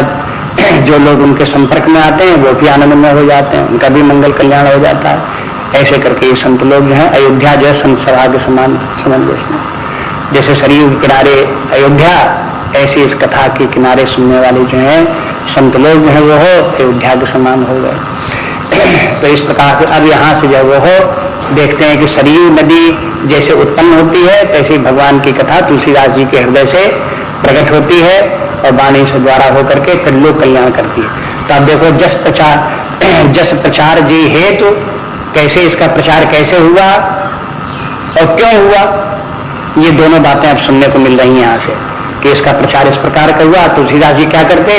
जो लोग उनके संपर्क में आते हैं वो भी आनंदमय हो जाते हैं, उनका भी मंगल कल्याण हो जाता है। ऐसे करके ये संत लोग जो है अयोध्या जो है संत सभा के समान समझ में, जैसे सरयू के किनारे अयोध्या, ऐसी इस कथा के किनारे सुनने वाले जो हैं संत लोग जो है वो हो अयोध्या के समान हो गए। तो इस प्रकार से अब यहाँ से जो वो हो देखते हैं कि सरयू नदी जैसे उत्पन्न होती है तैसे भगवान की कथा तुलसीदास जी के हृदय से प्रकट होती है और वाणी से द्वारा होकर के फिर लोक कल्याण करती है। तो अब देखो जस प्रचार जी हेतु कैसे इसका प्रचार कैसे हुआ और क्यों हुआ, ये दोनों बातें अब सुनने को मिल रही हैं यहाँ से कि इसका प्रचार इस प्रकार का हुआ। तुलसीदास जी क्या करते,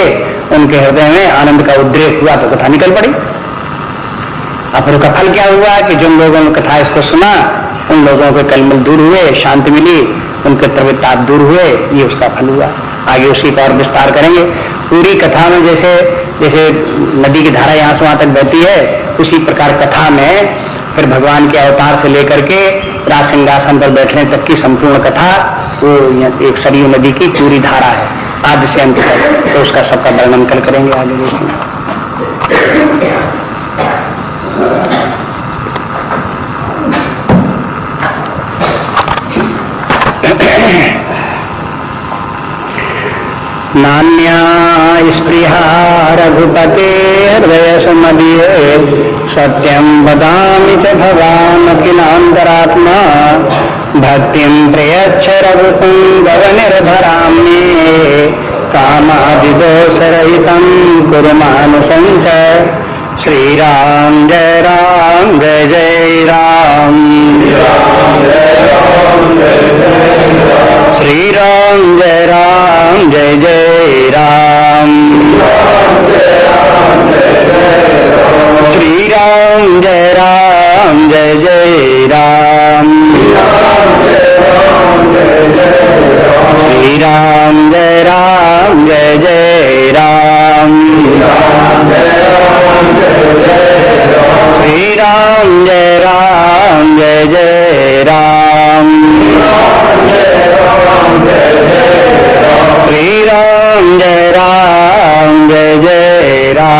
उनके हृदय में आनंद का उद्रेक हुआ तो कथा निकल पड़ी। अब उसका फल क्या हुआ कि जिन लोगों ने कथा इसको सुना उन लोगों के कलमल दूर हुए, शांति मिली, उनके तविताप दूर हुए, ये उसका फल हुआ। आगे उसी का और विस्तार करेंगे। पूरी कथा में जैसे जैसे नदी की धारा यहाँ से वहां तक बहती है उसी प्रकार कथा में फिर भगवान के अवतार से लेकर के राज सिंहासन पर बैठने तक की संपूर्ण कथा वो एक सरयू नदी की पूरी धारा है आदि से अंत तक। तो उसका सबका वर्णन कल करेंगे आगे देखेंगे। नान्या स्पृहा रघुपते हृदय सुमदीये सत्यं वदामि च भवान् किलान्तरात्मा भक्तिं प्रयच्छ रघुपुङ्गव निर्भरां मे कामादिदोषरहितं कुरु मानुषं च। श्रीराम जय जय राम, श्रीराम जय राम जय जय राम, श्रीराम जय राम जय जय राम, श्रीराम जय राम जय जय राम, श्रीराम जय राम जय जय राम, श्रीराम जय राम जय जय राम।